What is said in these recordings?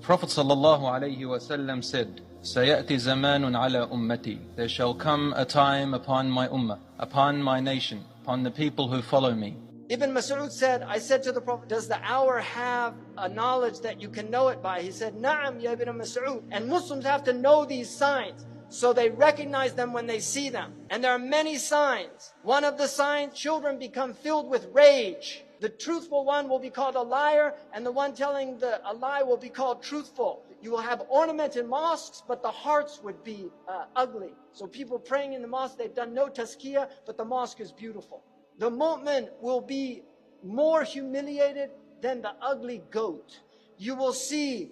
Prophet ﷺ said, سَيَأْتِ زَمَانٌ عَلَى أُمَّتِي. There shall come a time upon my ummah, upon my nation, upon the people who follow me. Ibn Mas'ud said, I said to the Prophet, does the hour have a knowledge that you can know it by? He said, Na'am, ya Ibn Mas'ud. And Muslims have to know these signs, so they recognize them when they see them. And there are many signs. One of the signs, children become filled with rage. The truthful one will be called a liar, and the one telling a lie will be called truthful. You will have ornamented mosques, but the hearts would be ugly. So people praying in the mosque, they've done no tazkiyah, but the mosque is beautiful. The mu'min will be more humiliated than the ugly goat. You will see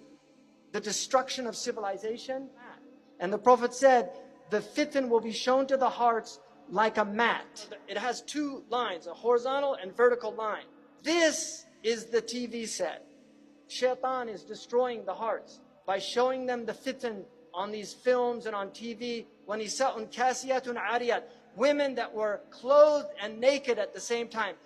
the destruction of civilization. And the Prophet said, the fitan will be shown to the hearts like a mat. It has two lines, a horizontal and vertical line. This is the TV set. Shaitan is destroying the hearts by showing them the fitan on these films and on TV. When nisa'un kasiyatun ariyat, women that were clothed and naked at the same time.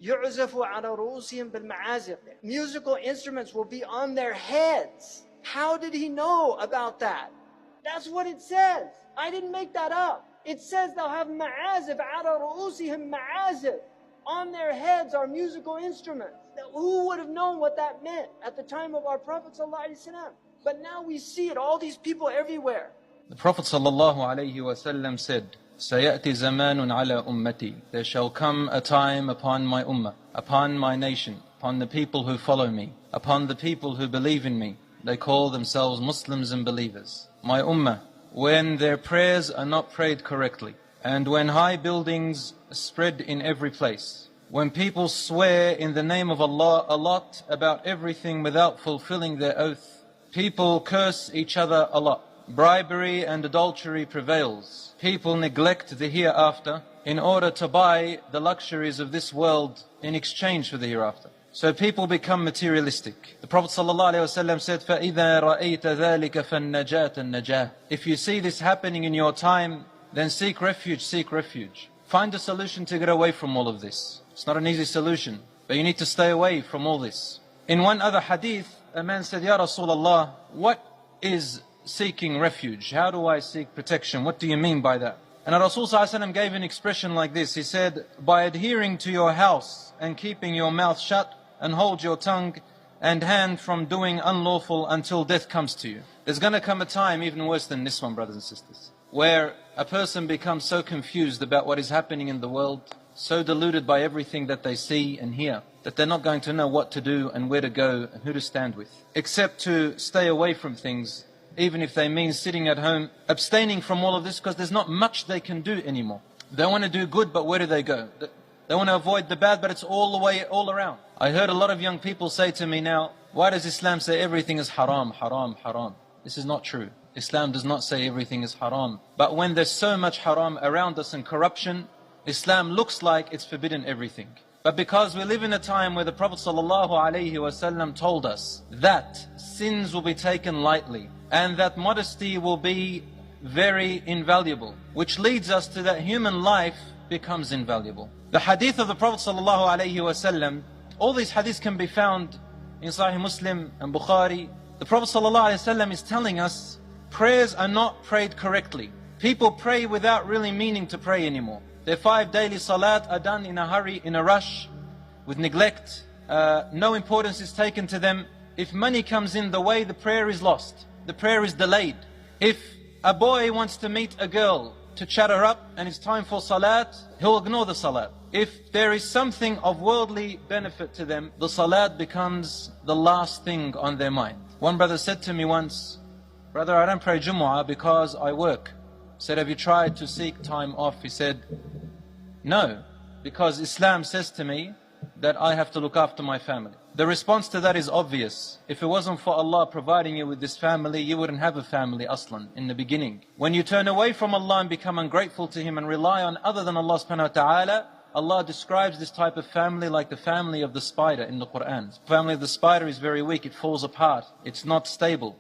يُعْزَفُ عَلَى رُؤُسِهِمْ بِالْمَعَازِقِ. Musical instruments will be on their heads. How did he know about that? That's what it says. I didn't make that up. It says they'll have ma'azif, عَلَى رُؤُسِهِمْ ma'azif. On their heads are musical instruments. Who would have known what that meant at the time of our Prophet ﷺ? But now we see it, all these people everywhere. The Prophet ﷺ said, سَيَأْتِ زَمَانٌ عَلَى أُمَّتِي. There shall come a time upon my ummah, upon my nation, upon the people who follow me, upon the people who believe in me. They call themselves Muslims and believers. My ummah, when their prayers are not prayed correctly, and when high buildings spread in every place, when people swear in the name of Allah a lot about everything without fulfilling their oath, people curse each other a lot, bribery and adultery prevails, people neglect the hereafter in order to buy the luxuries of this world in exchange for the hereafter. So people become materialistic. The Prophet ﷺ said, فَإِذَا رَأَيْتَ ذَلِكَ فَالنَّجَاةَ النَّجَاةِ. If you see this happening in your time, then seek refuge, seek refuge. Find a solution to get away from all of this. It's not an easy solution, but you need to stay away from all this. In one other hadith, a man said, Ya Rasulullah, what is seeking refuge? How do I seek protection? What do you mean by that? And Rasul ﷺ gave an expression like this. He said, by adhering to your house and keeping your mouth shut, and hold your tongue and hand from doing unlawful until death comes to you. There's going to come a time even worse than this one, brothers and sisters, where a person becomes so confused about what is happening in the world, so deluded by everything that they see and hear, that they're not going to know what to do and where to go and who to stand with, except to stay away from things, even if they mean sitting at home, abstaining from all of this, because there's not much they can do anymore. They want to do good, but where do they go? They want to avoid the bad, but it's all the way, all around. I heard a lot of young people say to me now, why does Islam say everything is haram, haram, haram? This is not true. Islam does not say everything is haram. But when there's so much haram around us and corruption, Islam looks like it's forbidden everything. But because we live in a time where the Prophet ﷺ told us that sins will be taken lightly and that modesty will be very invaluable, which leads us to that human life becomes invaluable. The hadith of the Prophet ﷺ, all these hadiths can be found in Sahih Muslim and Bukhari. The Prophet ﷺ is telling us prayers are not prayed correctly. People pray without really meaning to pray anymore. Their 5 daily salat are done in a hurry, in a rush, with neglect. No importance is taken to them. If money comes in the way, the prayer is lost. The prayer is delayed. If a boy wants to meet a girl to chat her up and it's time for salat, he'll ignore the salat. If there is something of worldly benefit to them, the salat becomes the last thing on their mind. One brother said to me once, brother, I don't pray Jumu'ah because I work. I said, have you tried to seek time off? He said, no, because Islam says to me that I have to look after my family. The response to that is obvious. If it wasn't for Allah providing you with this family, you wouldn't have a family aslan in the beginning. When you turn away from Allah and become ungrateful to Him and rely on other than Allah subhanahu wa ta'ala, Allah describes this type of family like the family of the spider in the Quran. The family of the spider is very weak, it falls apart, it's not stable.